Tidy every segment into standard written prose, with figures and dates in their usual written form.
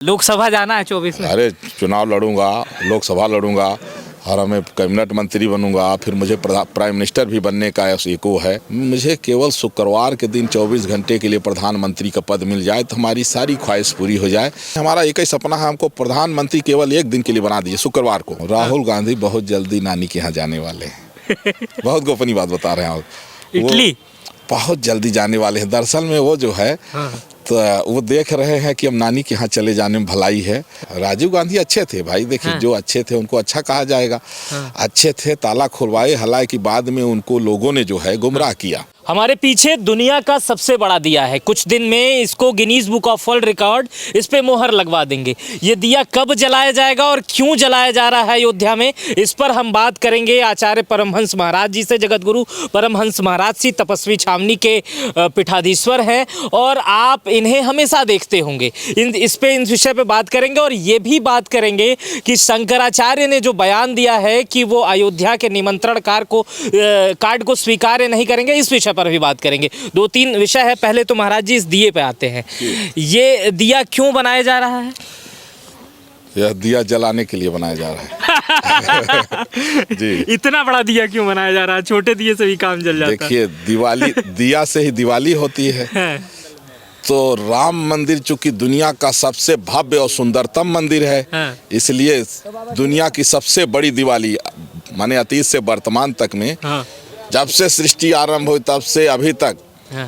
लोकसभा जाना है 24 में। अरे चुनाव लड़ूंगा, लोकसभा लड़ूंगा और मैं कैबिनेट मंत्री बनूंगा, फिर मुझे प्राइम मिनिस्टर भी बनने का एक वो है। मुझे केवल शुक्रवार के दिन 24 घंटे के लिए प्रधानमंत्री का पद मिल जाए तो हमारी सारी ख्वाहिश पूरी हो जाए। हमारा एक ही सपना है, हमको प्रधानमंत्री केवल एक दिन के लिए बना दीजिए, शुक्रवार को। राहुल गांधी बहुत जल्दी नानी के यहाँ जाने वाले हैं। बहुत गोपनीय बात बता रहे हैं। इटली बहुत जल्दी जाने वाले हैं। दरअसल में वो जो है तो वो देख रहे हैं कि हम नानी के यहाँ चले जाने में भलाई है। राजीव गांधी अच्छे थे भाई, देखिए जो अच्छे थे उनको अच्छा कहा जाएगा। अच्छे थे, ताला खुलवाए, हालांकि बाद में उनको लोगों ने जो है गुमराह किया। हमारे पीछे दुनिया का सबसे बड़ा दिया है। कुछ दिन में इसको Guinness book of world record इस पे मोहर लगवा देंगे। ये दिया कब जलाया जाएगा और क्यों जलाया जा रहा है अयोध्या में, इस पर हम बात करेंगे आचार्य परमहंस महाराज जी से। जगत गुरु परमहंस महाराज जी तपस्वी छावनी के पीठाधीश्वर हैं और आप इन्हें हमेशा देखते होंगे। इस विषय पे बात करेंगे और ये भी बात करेंगे कि शंकराचार्य ने जो बयान दिया है कि वो अयोध्या के निमंत्रण कार्ड को स्वीकार नहीं करेंगे, इस विषय पर भी बात करेंगे। 2-3 विषय है। पहले तो महाराज जी इस दिए पे आते हैं। ये दिया क्यों बनाया जा रहा है? यह दिया जलाने के लिए बनाया जा रहा है। जी, इतना बड़ा दिया क्यों बनाया जा रहा है? छोटे दिए से भी काम जल जाता है। देखिए दिवाली, दिया से ही दिवाली होती है। तो राम मंदिर चूंकि दुनिया का सबसे भव्य और सुंदरतम मंदिर है, इसलिए दुनिया की सबसे बड़ी दिवाली माने अतीत से वर्तमान तक में, जब से सृष्टि आरंभ हुई तब से अभी तक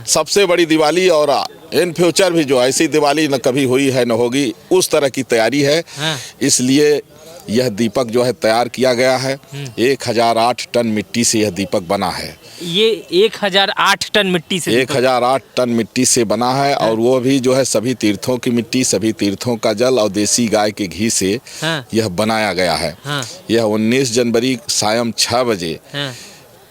सबसे बड़ी दिवाली, और इन फ्यूचर भी जो ऐसी दिवाली न कभी हुई है न होगी, उस तरह की तैयारी है। इसलिए यह दीपक जो है तैयार किया गया है। 1008 टन मिट्टी से यह दीपक बना है। ये 1008 टन मिट्टी से 1008 टन मिट्टी से बना है, और वो भी जो है सभी तीर्थों की मिट्टी, सभी तीर्थों का जल और देसी गाय के घी से यह बनाया गया है। यह 19 जनवरी सायं 6 बजे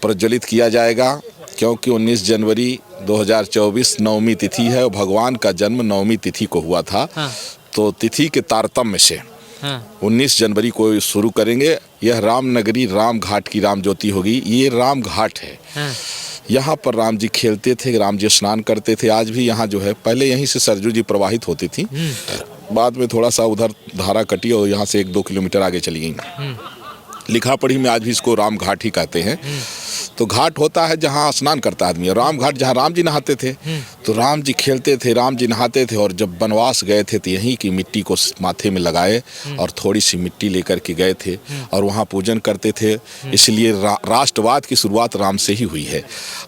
प्रज्वलित किया जाएगा, क्योंकि 19 जनवरी 2024 नवमी तिथि है और भगवान का जन्म नवमी तिथि को हुआ था। तो तिथि के तारतम्य से 19 जनवरी को शुरू करेंगे। यह रामनगरी राम घाट की राम ज्योति होगी। ये राम घाट है। यहाँ पर राम जी खेलते थे, राम जी स्नान करते थे। आज भी यहाँ जो है, पहले यहीं से सरजू जी प्रवाहित होती थी, बाद में थोड़ा सा उधर धारा कटी और यहाँ से 1-2 किलोमीटर आगे चली गई। लिखा पढ़ी में आज भी इसको राम घाट ही कहते हैं। तो घाट होता है जहाँ स्नान करता आदमी, और राम घाट जहाँ राम जी नहाते थे। तो राम जी खेलते थे, राम जी नहाते थे, और जब वनवास गए थे तो यहीं की मिट्टी को माथे में लगाए और थोड़ी सी मिट्टी लेकर के गए थे और वहाँ पूजन करते थे। इसलिए राष्ट्रवाद की शुरुआत राम से ही हुई है,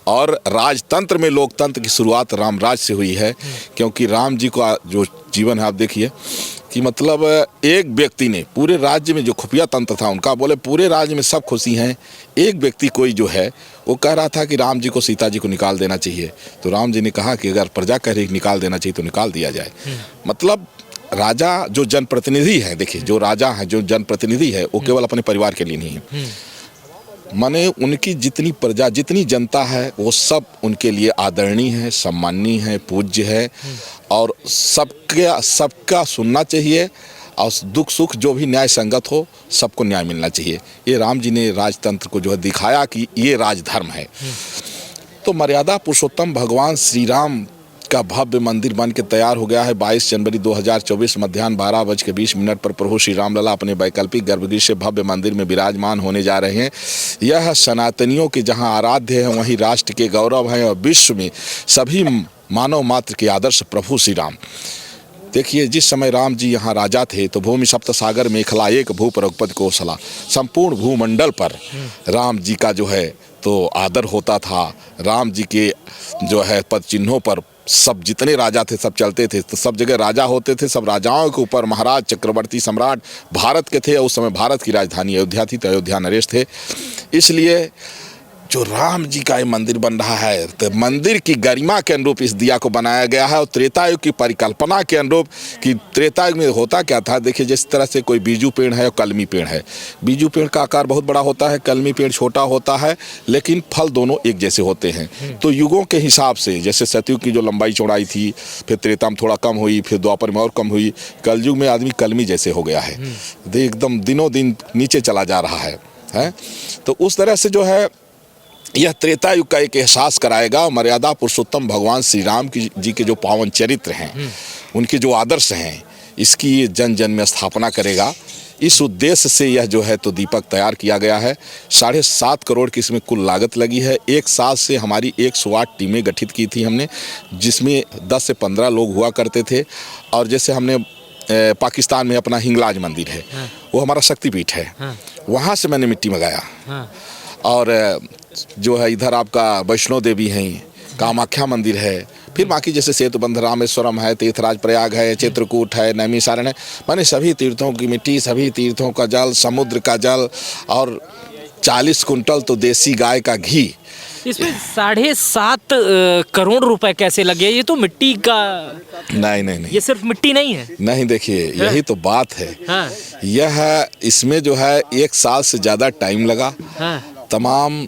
और राजतंत्र में लोकतंत्र की शुरुआत रामराज से हुई है। क्योंकि राम जी का जो जीवन है, आप देखिए कि मतलब एक व्यक्ति ने पूरे राज्य में, जो खुफिया तंत्र था उनका, बोले पूरे राज्य में सब खुशी हैं, एक व्यक्ति कोई जो है वो कह रहा था कि राम जी को, सीता जी को निकाल देना चाहिए। तो राम जी ने कहा कि अगर प्रजा कह रही निकाल देना चाहिए तो निकाल दिया जाए। मतलब राजा जो जनप्रतिनिधि है, देखिए जो राजा है, जो जनप्रतिनिधि है, वो केवल अपने परिवार के लिए नहीं है, माने उनकी जितनी प्रजा, जितनी जनता है, वो सब उनके लिए आदरणीय है, सम्माननीय है, पूज्य है, और सबका सुनना चाहिए, और दुख सुख जो भी न्याय संगत हो, सबको न्याय मिलना चाहिए। ये राम जी ने राजतंत्र को जो है दिखाया कि ये राजधर्म है। तो मर्यादा पुरुषोत्तम भगवान श्री राम का भव्य मंदिर बन के तैयार हो गया है। 22 जनवरी 2024 मध्याह्न 12:20 पर प्रभु श्री रामलला अपने वैकल्पिक गर्भगृह से भव्य मंदिर में विराजमान होने जा रहे हैं। यह सनातनियों के जहां आराध्य है, वहीं राष्ट्र के गौरव है, और विश्व में सभी मानव मात्र के आदर्श प्रभु श्री राम। देखिए, जिस समय राम जी यहाँ राजा थे तो भूमि सप्त सागर मेखला एक भूप रघुपत कौशला, संपूर्ण भूमंडल पर राम जी का जो है तो आदर होता था। राम जी के जो है पद चिन्हों पर सब जितने राजा थे सब चलते थे। तो सब जगह राजा होते थे, सब राजाओं के ऊपर महाराज, चक्रवर्ती, सम्राट भारत के थे। उस समय भारत की राजधानी अयोध्या थी, तो अयोध्या नरेश थे। इसलिए जो राम जी का ये मंदिर बन रहा है, तो मंदिर की गरिमा के अनुरूप इस दिया को बनाया गया है, और त्रेतायुग की परिकल्पना के अनुरूप कि त्रेतायुग में होता क्या था। देखिए, जिस तरह से कोई बीजू पेड़ है और कलमी पेड़ है, बीजू पेड़ का आकार बहुत बड़ा होता है, कलमी पेड़ छोटा होता है, लेकिन फल दोनों एक जैसे होते हैं। तो युगों के हिसाब से, जैसे सतयुग की जो लंबाई चौड़ाई थी, फिर त्रेता में थोड़ा कम हुई, फिर द्वापर में और कम हुई, कलयुग में आदमी कलमी जैसे हो गया है, एकदम दिनों दिन नीचे चला जा रहा है। तो उस तरह से जो है यह त्रेता युग का एक एहसास कराएगा। मर्यादा पुरुषोत्तम भगवान श्री राम जी के जो पावन चरित्र हैं, उनके जो आदर्श हैं, इसकी ये जन जन में स्थापना करेगा। इस उद्देश्य से यह जो है तो दीपक तैयार किया गया है। 7.5 करोड़ की इसमें कुल लागत लगी है। एक साल से हमारी 108 टीमें गठित की थी हमने, जिसमें 10 से 15 लोग हुआ करते थे। और जैसे हमने पाकिस्तान में अपना हिंगलाज मंदिर है, वो हमारा शक्तिपीठ है, वहाँ से मैंने मिट्टी मंगाया। और जो है इधर आपका वैष्णो देवी है, कामाख्या मंदिर है, फिर बाकी जैसे सेतुबंध रामेश्वरम है, तीर्थराज प्रयाग है, चित्रकूट है, नैमिसारण है। मैंने सभी तीर्थों की मिट्टी, सभी तीर्थों का जल, समुद्र का जल और 40 कुंटल तो देसी गाय का घी। इसमें 7.5 करोड़ रुपए कैसे लगे? ये तो मिट्टी का नहीं, ये सिर्फ मिट्टी नहीं है। नहीं, देखिए यही तो बात है। हाँ। यह इसमें जो है 1 साल से ज़्यादा टाइम लगा। हाँ। तमाम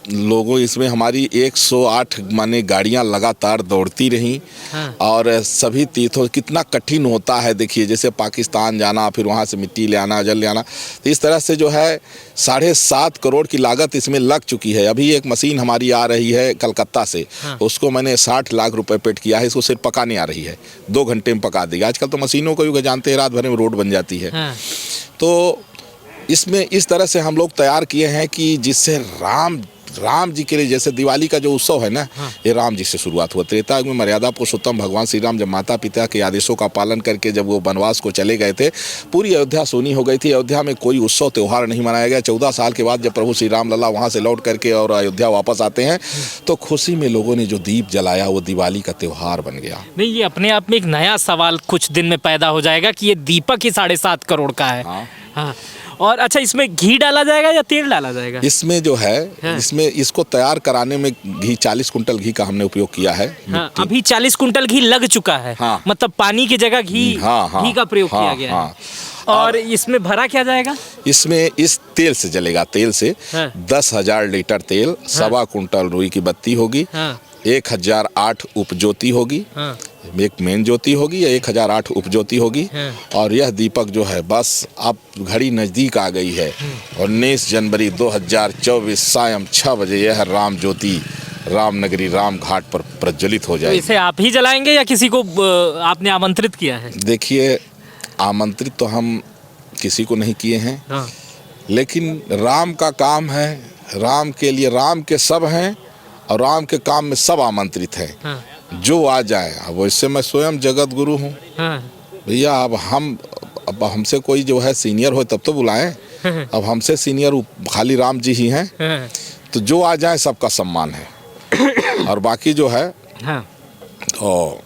लोगों इसमें हमारी 108 माने गाड़ियां लगातार दौड़ती रहीं। हाँ। और सभी तीर्थों कितना कठिन होता है, देखिए जैसे पाकिस्तान जाना, फिर वहाँ से मिट्टी ले आना, जल ले आना। तो इस तरह से जो है 7.5 करोड़ की लागत इसमें लग चुकी है। अभी एक मशीन हमारी आ रही है कलकत्ता से। हाँ। उसको मैंने 60 लाख रुपए पेड किया है। इसको सिर्फ पकाने आ रही है, 2 घंटे में पका देगी। आजकल तो मशीनों को जानते हैं, रात भर में रोड बन जाती है। हाँ। तो इसमें इस तरह से हम लोग तैयार किए हैं कि जिससे राम जी के लिए, जैसे दिवाली का जो उत्सव है ना, ये राम जी से शुरुआत हुआ। त्रेता युग में मर्यादा पुरुषोत्तम भगवान श्री राम जब माता पिता के आदेशों का पालन करके जब वो वनवास को चले गए थे, पूरी अयोध्या सोनी हो गई थी। अयोध्या में कोई उत्सव त्यौहार नहीं मनाया गया। 14 साल के बाद जब प्रभु श्री राम लला वहाँ से लौट करके और अयोध्या वापस आते हैं, तो खुशी में लोगों ने जो दीप जलाया वो दिवाली का त्यौहार बन गया। नहीं, ये अपने आप में एक नया सवाल कुछ दिन में पैदा हो जाएगा कि ये दीपक ही 7.5 करोड़ का है। हाँ। और अच्छा, इसमें घी डाला जाएगा या तेल डाला जाएगा? इसमें जो है इसमें इसको तैयार कराने में घी 40 कुंटल घी का हमने उपयोग किया है। हाँ, अभी 40 कुंटल घी लग चुका है। हाँ। मतलब पानी की जगह घी घी का प्रयोग किया गया है। और इसमें भरा क्या जाएगा? इसमें इस तेल से जलेगा। तेल से 10,000 लीटर तेल, 1.25 कुंटल रुई की बत्ती होगी, 1008 उपज्योति होगी, एक मेन ज्योति होगी या 1008 उपज्योति होगी। और यह दीपक जो है, बस अब घड़ी नज़दीक आ गई है। 19 जनवरी 2024 सायं 6 बजे यह राम ज्योति रामनगरी राम घाट पर प्रज्वलित हो जाएगी। तो इसे आप ही जलाएंगे या किसी को आपने आमंत्रित किया है? देखिए, आमंत्रित तो हम किसी को नहीं किए हैं। हाँ। लेकिन राम का काम है, राम के लिए राम के सब हैं और राम के काम में सब आमंत्रित हैं। हाँ। जो आ जाए। अब वैसे मैं स्वयं जगत गुरु हूँ भैया। अब हमसे कोई जो है सीनियर हो तब तो बुलाएं। अब हमसे सीनियर खाली राम जी ही हैं। तो जो आ जाए सबका सम्मान है। और बाकी जो है तो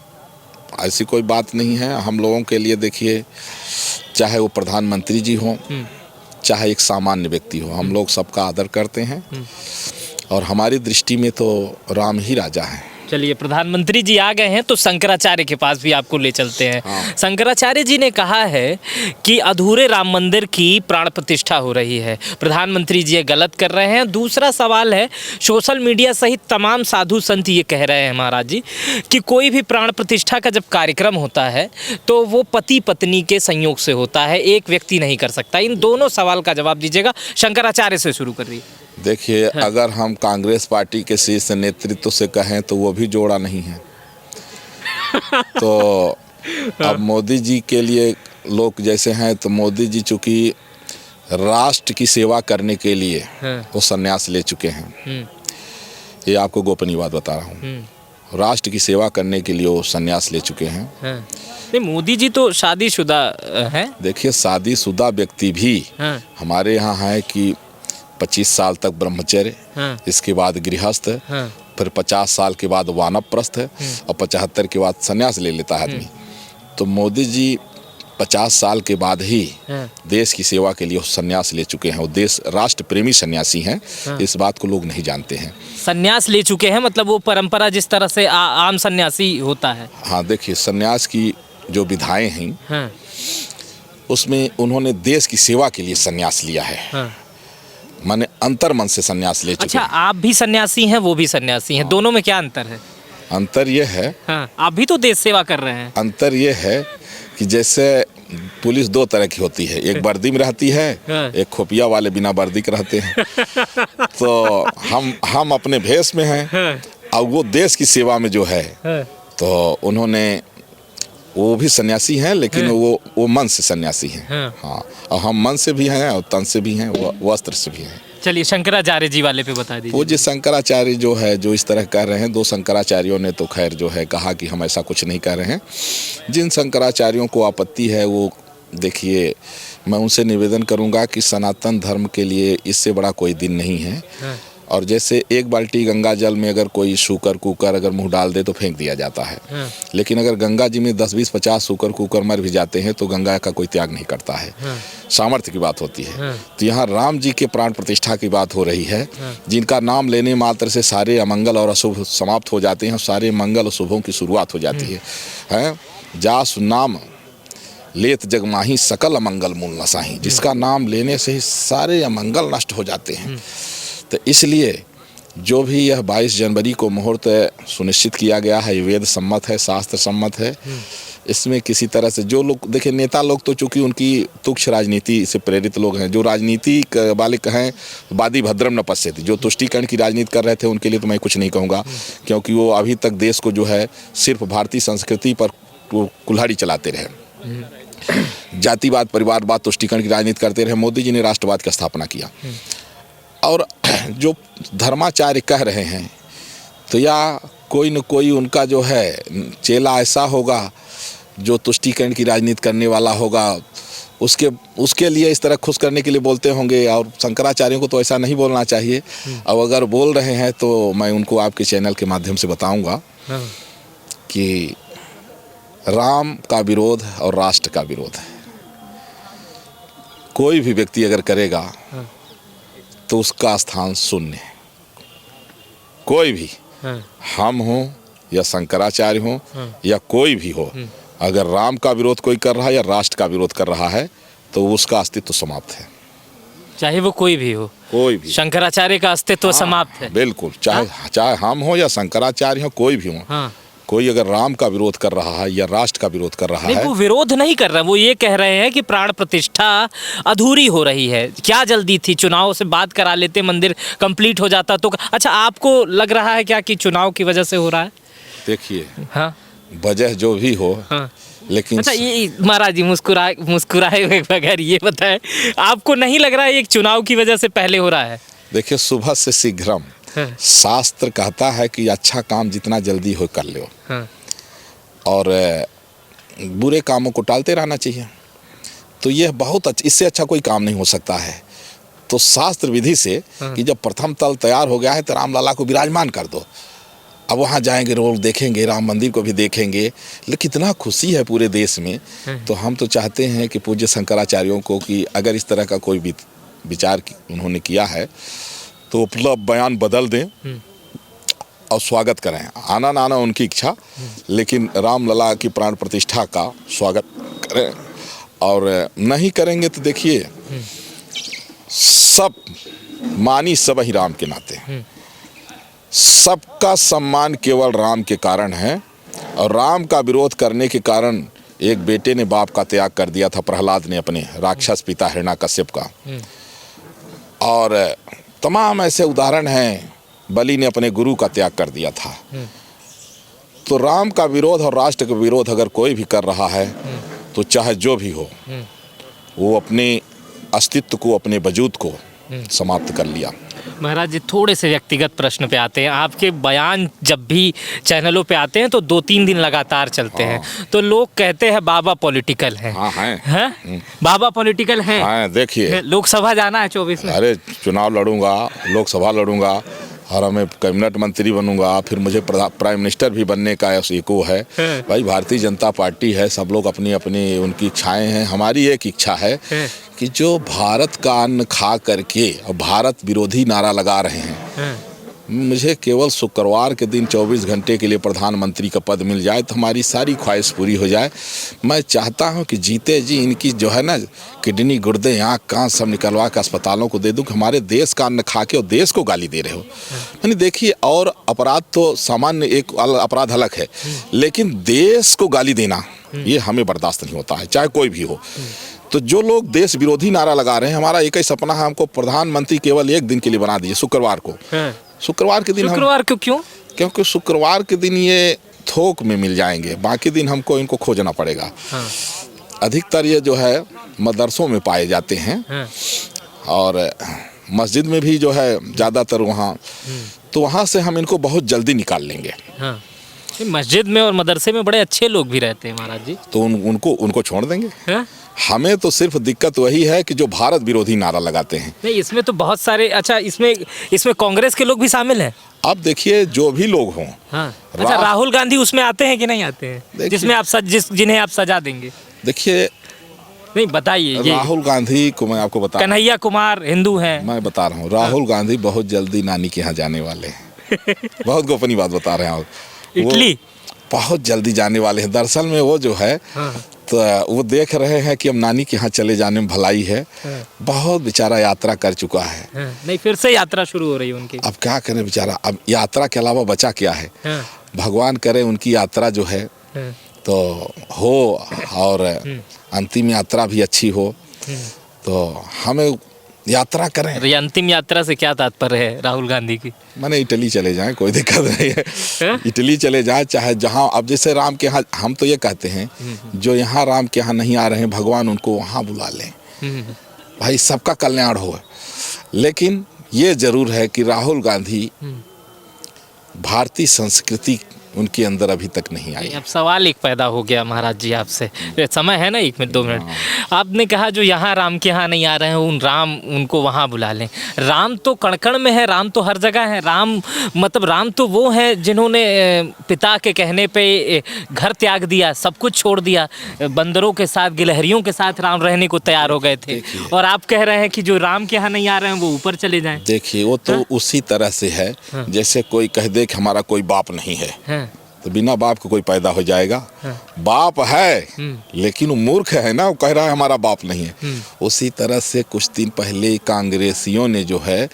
ऐसी कोई बात नहीं है हम लोगों के लिए। देखिए, चाहे वो प्रधानमंत्री जी हों, चाहे एक सामान्य व्यक्ति हो, हम लोग सबका आदर करते हैं। और हमारी दृष्टि में तो राम ही राजा हैं। चलिए, प्रधानमंत्री जी आ गए हैं तो शंकराचार्य के पास भी आपको ले चलते हैं। हाँ। शंकराचार्य जी ने कहा है कि अधूरे राम मंदिर की प्राण प्रतिष्ठा हो रही है। प्रधानमंत्री जी ये गलत कर रहे हैं। दूसरा सवाल है, सोशल मीडिया सहित तमाम साधु संत ये कह रहे हैं महाराज जी कि कोई भी प्राण प्रतिष्ठा का जब कार्यक्रम होता है तो वो पति पत्नी के संयोग से होता है, एक व्यक्ति नहीं कर सकता। इन दोनों सवाल का जवाब दीजिएगा। शंकराचार्य से शुरू करिए। देखिए, अगर हम कांग्रेस पार्टी के शीर्ष नेतृत्व से कहें तो वो भी जोड़ा नहीं है। तो अब मोदी जी के लिए लोग जैसे हैं, तो मोदी जी चूँकि राष्ट्र की सेवा करने के लिए वो संन्यास ले चुके हैं। ये आपको गोपनीय बात बता रहा हूँ। राष्ट्र की सेवा करने के लिए वो संन्यास ले चुके हैं। नहीं, मोदी जी तो शादीशुदा हैं। देखिए, शादीशुदा व्यक्ति भी हमारे यहाँ है कि 25 साल तक ब्रह्मचर्य, इसके बाद गृहस्थ, फिर 50 साल के बाद वानप्रस्थ और 75 के बाद संन्यास ले लेता है आदमी। तो मोदी जी 50 साल के बाद ही देश की सेवा के लिए संन्यास ले चुके हैं। वो देश राष्ट्र प्रेमी सन्यासी हैं। इस बात को लोग नहीं जानते हैं। संन्यास ले चुके हैं मतलब वो परंपरा जिस तरह से आम सन्यासी होता है। हाँ, देखिए, संन्यास की जो विधाएं हैं उसमें उन्होंने देश की सेवा के लिए संन्यास लिया है। माने अंतर मन से संन्यास ले चुके। अच्छा, आप भी सन्यासी हैं, वो भी सन्यासी हैं, दोनों में क्या अंतर है? अंतर ये है, आप भी तो देश सेवा कर रहे हैं। अंतर ये है कि जैसे पुलिस 2 तरह की होती है, एक वर्दी में रहती है, एक खुफिया वाले बिना वर्दी के रहते हैं। तो हम अपने भेष में हैं और वो देश की सेवा में जो है, तो उन्होंने वो भी सन्यासी हैं, लेकिन वो मन से सन्यासी हैं। हाँ, और हम मन से भी हैं और तन से भी हैं, वस्त्र से भी हैं। चलिए शंकराचार्य जी वाले पे बता दीजिए। पूज्य शंकराचार्य जो है, जो इस तरह कर रहे हैं, 2 शंकराचार्यों ने तो खैर जो है कहा कि हम ऐसा कुछ नहीं कर रहे हैं। जिन शंकराचार्यों को आपत्ति है वो देखिए, मैं उनसे निवेदन करूंगा कि सनातन धर्म के लिए इससे बड़ा कोई दिन नहीं है। और जैसे एक बाल्टी गंगा जल में अगर कोई सूकर कुकर अगर मुंह डाल दे तो फेंक दिया जाता है, लेकिन अगर गंगा जी में 10, 20, 50 सूकर कुकर मर भी जाते हैं तो गंगा का कोई त्याग नहीं करता है। सामर्थ्य की बात होती है। तो यहाँ राम जी के प्राण प्रतिष्ठा की बात हो रही है, जिनका नाम लेने मात्र से सारे अमंगल और अशुभ समाप्त हो जाते हैं, सारे मंगल और शुभों की शुरुआत हो जाती है। जासु नाम लेत जगमाही सकल अमंगल मूल नसाही, जिसका नाम लेने से ही सारे अमंगल नष्ट हो जाते हैं। तो इसलिए जो भी यह 22 जनवरी को मुहूर्त सुनिश्चित किया गया है, वेद सम्मत है, शास्त्र सम्मत है। इसमें किसी तरह से जो लोग देखिए, नेता लोग तो चूंकि उनकी तुच्छ राजनीति से प्रेरित लोग हैं, जो राजनीति वाले कहें वादी भद्रम न पश्यति, जो तुष्टीकरण की राजनीति कर रहे थे उनके लिए तो मैं कुछ नहीं कहूँगा, क्योंकि वो अभी तक देश को जो है सिर्फ भारतीय संस्कृति पर कुल्हाड़ी चलाते रहे, जातिवाद परिवारवाद तुष्टीकरण की राजनीति करते रहे। मोदी जी ने राष्ट्रवाद की स्थापना किया। और जो धर्माचार्य कह रहे हैं, तो या कोई न कोई उनका जो है चेला ऐसा होगा जो तुष्टीकरण की राजनीति करने वाला होगा, उसके लिए इस तरह खुश करने के लिए बोलते होंगे। और शंकराचार्यों को तो ऐसा नहीं बोलना चाहिए। अब अगर बोल रहे हैं तो मैं उनको आपके चैनल के माध्यम से बताऊंगा कि राम का विरोध और राष्ट्र का विरोध है, कोई भी व्यक्ति अगर करेगा तो उसका स्थान शून्य है। कोई भी, हम हों या शंकराचार्य हों या कोई भी हो, अगर राम का विरोध कोई कर रहा है या राष्ट्र का विरोध कर रहा है तो उसका अस्तित्व समाप्त है। चाहे वो कोई भी हो, कोई भी, शंकराचार्य का अस्तित्व समाप्त है। बिल्कुल, चाहे हम हो या शंकराचार्य हो, कोई भी हो। कोई अगर राम का विरोध कर रहा है या राष्ट्र का विरोध कर रहा है, वो विरोध नहीं कर रहा, वो ये कह रहे हैं कि प्राण प्रतिष्ठा अधूरी हो रही है। क्या जल्दी थी, चुनाव से बात करा लेते, मंदिर कंप्लीट हो जाता तो। अच्छा, आपको लग रहा है क्या कि चुनाव की वजह से हो रहा है? देखिए, वजह जो भी हो, लेकिन अच्छा ये महाराज जी मुस्कुराए हुए बगैर ये बताएं, आपको नहीं लग रहा है एक चुनाव की वजह से पहले हो रहा है? देखिए, शुभ से शीघ्रम शास्त्र कहता है कि अच्छा काम जितना जल्दी हो कर लो, और बुरे कामों को टालते रहना चाहिए। तो यह बहुत अच्छा, इससे अच्छा कोई काम नहीं हो सकता है। तो शास्त्र विधि से कि जब प्रथम तल तैयार हो गया है तो रामलला को विराजमान कर दो। अब वहाँ जाएंगे, रोड देखेंगे, राम मंदिर को भी देखेंगे, लेकिन कितना खुशी है पूरे देश में। तो हम तो चाहते हैं कि पूज्य शंकराचार्यों को कि अगर इस तरह का कोई विचार उन्होंने किया है तो उपलब्ध बयान बदल दें और स्वागत करें। आना ना आना उनकी इच्छा, लेकिन रामलला की प्राण प्रतिष्ठा का स्वागत करें। और नहीं करेंगे तो देखिए, सब मानी सब ही राम के नाते, सबका सम्मान केवल राम के कारण है। और राम का विरोध करने के कारण एक बेटे ने बाप का त्याग कर दिया था, प्रहलाद ने अपने राक्षस पिता हिरण्याकश्यप का। और तमाम ऐसे उदाहरण हैं, बलि ने अपने गुरु का त्याग कर दिया था। तो राम का विरोध और राष्ट्र का विरोध अगर कोई भी कर रहा है तो चाहे जो भी हो, वो अपने अस्तित्व को, अपने वजूद को समाप्त कर लिया। महाराज जी, थोड़े से व्यक्तिगत प्रश्न पे आते हैं। आपके बयान जब भी चैनलों पे आते हैं तो 2-3 दिन लगातार चलते हैं, तो लोग कहते हैं बाबा पॉलिटिकल हैं। हैं? बाबा पॉलिटिकल हैं। देखिए, लोकसभा जाना है 24 में। अरे चुनाव लड़ूंगा, लोकसभा लड़ूंगा और मैं कैबिनेट मंत्री बनूंगा, फिर मुझे प्राइम मिनिस्टर भी बनने का एक वो है। भाई, भारतीय जनता पार्टी है, सब लोग अपनी अपनी उनकी इच्छाएं हैं। हमारी एक इच्छा है कि जो भारत का अन्न खा करके और भारत विरोधी नारा लगा रहे हैं, मुझे केवल शुक्रवार के दिन 24 घंटे के लिए प्रधानमंत्री का पद मिल जाए तो हमारी सारी ख्वाहिश पूरी हो जाए। मैं चाहता हूं कि जीते जी इनकी जो है ना किडनी, गुर्दे, आँख, कान सब निकलवा के अस्पतालों को दे दूं कि हमारे देश का अन्न खा के और देश को गाली दे रहे हो। यानी देखिए, और अपराध तो सामान्य एक अपराध अलग है, लेकिन देश को गाली देना ये हमें बर्दाश्त नहीं होता है, चाहे कोई भी हो। तो जो लोग देश विरोधी नारा लगा रहे हैं, हमारा एक ही सपना है, हमको प्रधानमंत्री केवल एक दिन के लिए बना दीजिए, शुक्रवार को। शुक्रवार के दिन, शुक्रवार को क्यों? क्योंकि शुक्रवार के दिन ये थोक में मिल जाएंगे, बाकी दिन हमको इनको खोजना पड़ेगा। हाँ। अधिकतर ये जो है मदरसों में पाए जाते हैं, हाँ। और मस्जिद में भी जो है ज़्यादातर वहाँ, तो वहाँ से हम इनको बहुत जल्दी निकाल लेंगे। हाँ। मस्जिद में और मदरसे में बड़े अच्छे लोग भी रहते हैं महाराज जी। तो उनको छोड़ देंगे। हाँ? हमें तो सिर्फ दिक्कत वही है कि जो भारत विरोधी नारा लगाते हैं। नहीं, इसमें तो बहुत सारे, अच्छा इसमें कांग्रेस के लोग भी शामिल हैं। अब देखिए जो भी लोग हों। हाँ। अच्छा, राहुल गांधी उसमें आते हैं कि नहीं आते हैं, जिसमें आप जिन्हें आप सजा देंगे? देखिए, नहीं बताइए। राहुल गांधी को मैं आपको बता, कन्हैया कुमार हिंदू हैं। मैं बता रहा हूँ, राहुल गांधी बहुत जल्दी नानी के यहाँ जाने वाले हैं। बहुत गोपनीय बात बता रहे हैं। इटली बहुत जल्दी जाने वाले हैं। दरअसल में वो जो है, तो वो देख रहे हैं कि अब नानी के यहाँ चले जाने में भलाई है। बहुत बेचारा यात्रा कर चुका है। नहीं, फिर से यात्रा शुरू हो रही है उनकी। अब क्या करें बेचारा, अब यात्रा के अलावा बचा क्या है। भगवान करे उनकी यात्रा जो है तो हो, और अंतिम यात्रा भी अच्छी हो। तो हमें यात्रा करें। ये अंतिम यात्रा से क्या तात्पर्य है राहुल गांधी की? माने इटली चले जाएं, कोई दिक्कत नहीं है। इटली चले जाएं, चाहे जहां, अब जैसे राम के यहाँ, हम तो ये कहते हैं जो यहाँ राम के यहाँ नहीं आ रहे हैं, भगवान उनको वहाँ बुला लें। भाई सबका कल्याण हो। लेकिन ये जरूर है कि राहुल गांधी भारतीय संस्कृति उनके अंदर अभी तक नहीं आई। अब सवाल एक पैदा हो गया महाराज जी आपसे, समय है ना 1 मिनट 2 मिनट। आपने कहा जो यहाँ राम के यहाँ नहीं आ रहे हैं उन राम उनको वहाँ बुला लें। राम तो कण-कण में है, राम तो हर जगह है। राम मतलब राम तो वो है जिन्होंने पिता के कहने पे घर त्याग दिया, सब कुछ छोड़ दिया, बंदरों के साथ गिलहरियों के साथ राम रहने को तैयार हो गए थे। और आप कह रहे हैं कि जो राम के यहाँ नहीं आ रहे हैं वो ऊपर चले जाएं। देखिए, वो तो उसी तरह से है जैसे कोई कह दे कि हमारा कोई बाप नहीं है, तो बिना बाप के कोई पैदा हो जाएगा। बाप है लेकिन वो मूर्ख है ना, वो कह रहा है हमारा बाप नहीं है। उसी तरह से कुछ दिन पहले कांग्रेसियों ने जो है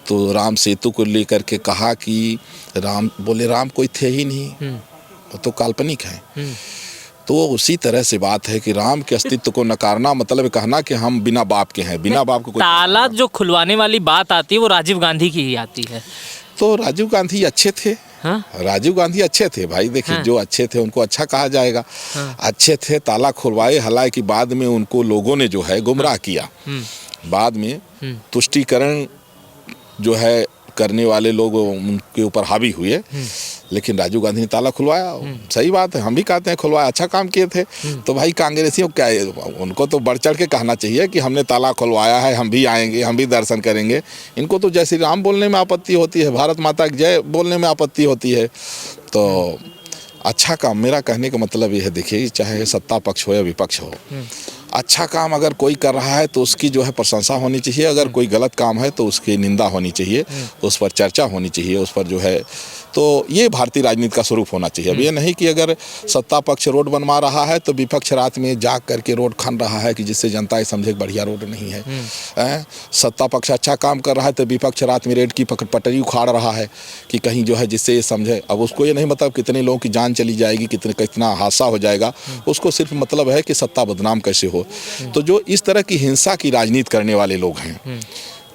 तो राम सेतु को लेकर के कहा कि राम, बोले राम कोई थे ही नहीं, वो तो काल्पनिक है। तो उसी तरह से बात है कि राम के अस्तित्व को नकारना मतलब कहना कि हम बिना बाप के हैं, बिना बाप को कोई। ताला जो खुलवाने वाली बात आती है वो राजीव गांधी की ही आती है। तो राजीव गांधी अच्छे थे। हाँ? राजीव गांधी अच्छे थे भाई। देखिए, जो अच्छे थे उनको अच्छा कहा जाएगा। अच्छे थे, ताला खुलवाए। हालांकि बाद में उनको लोगों ने जो है गुमराह किया। बाद में तुष्टीकरण जो है करने वाले लोग उनके ऊपर हावी हुए, लेकिन राजीव गांधी ने ताला खुलवाया। सही बात है, हम भी कहते हैं खुलवाया, अच्छा काम किए थे। तो भाई कांग्रेसियों क्या है, उनको तो बढ़ चढ़ के कहना चाहिए कि हमने ताला खुलवाया है, हम भी आएंगे, हम भी दर्शन करेंगे। इनको तो जय श्री राम बोलने में आपत्ति होती है, भारत माता की जय बोलने में आपत्ति होती है। तो अच्छा काम, मेरा कहने का मतलब ये है, देखिए चाहे सत्ता पक्ष हो या विपक्ष हो, अच्छा काम अगर कोई कर रहा है तो उसकी जो है प्रशंसा होनी चाहिए। अगर कोई गलत काम है तो उसकी निंदा होनी चाहिए, उस पर चर्चा होनी चाहिए, उस पर जो है। तो ये भारतीय राजनीति का स्वरूप होना चाहिए। अब ये नहीं कि अगर सत्ता पक्ष रोड बनवा रहा है तो विपक्ष रात में जाग करके रोड खन रहा है कि जिससे जनता ये समझे बढ़िया रोड नहीं है। सत्ता पक्ष अच्छा काम कर रहा है तो विपक्ष रात में रेड की पटरी उखाड़ रहा है कि कहीं जो है जिससे ये समझे। अब उसको ये नहीं मतलब कितने लोगों की जान चली जाएगी, कितना हादसा हो जाएगा, उसको सिर्फ मतलब है कि सत्ता बदनाम कैसे हो। तो जो इस तरह की हिंसा की राजनीति करने वाले लोग हैं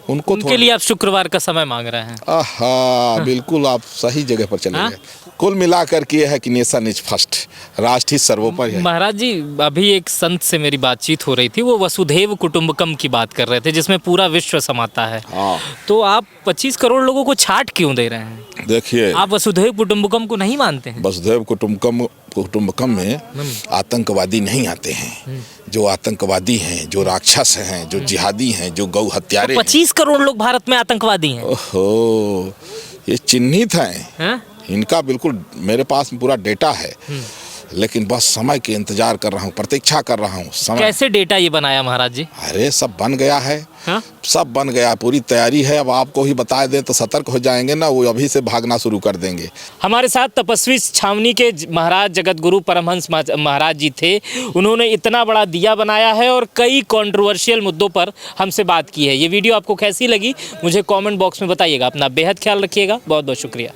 उनके लिए आप शुक्रवार का समय मांग रहे हैं। हाँ, बिल्कुल आप सही जगह पर चले गए। कुल मिलाकर के है कि नेशन इज फर्स्ट, राष्ट्र ही सर्वोपरि है। महाराज जी, अभी एक संत से मेरी बातचीत हो रही थी, वो वसुधैव कुटुंबकम की बात कर रहे थे जिसमें पूरा विश्व समाता है। तो आप 25 करोड़ लोगों को छाट क्यों दे रहे हैं? देखिए, आप वसुधैव कुटुंबकम को नहीं मानते हैं? वसुधैव कुटुंबकम में आतंकवादी नहीं आते हैं। जो आतंकवादी हैं, जो राक्षस हैं, जो जिहादी हैं, जो गौ हत्यारे, 25 करोड़ लोग भारत में आतंकवादी हैं। ओहो, ये चिन्हित हैं। इनका बिल्कुल मेरे पास पूरा डेटा है, लेकिन बस समय के इंतजार कर रहा हूँ, प्रतीक्षा कर रहा हूँ। कैसे डेटा ये बनाया महाराज जी? अरे सब बन गया है। हाँ? सब बन गया, पूरी तैयारी है। अब आपको ही बता दें तो सतर्क हो जाएंगे ना, वो अभी से भागना शुरू कर देंगे। हमारे साथ तपस्वी छावनी के महाराज जगत गुरु परमहंस महाराज जी थे। उन्होंने इतना बड़ा दिया बनाया है और कई कंट्रोवर्शियल मुद्दों पर हमसे बात की है। ये वीडियो आपको कैसी लगी मुझे कमेंट बॉक्स में बताइएगा। अपना बेहद ख्याल रखिएगा। बहुत बहुत शुक्रिया।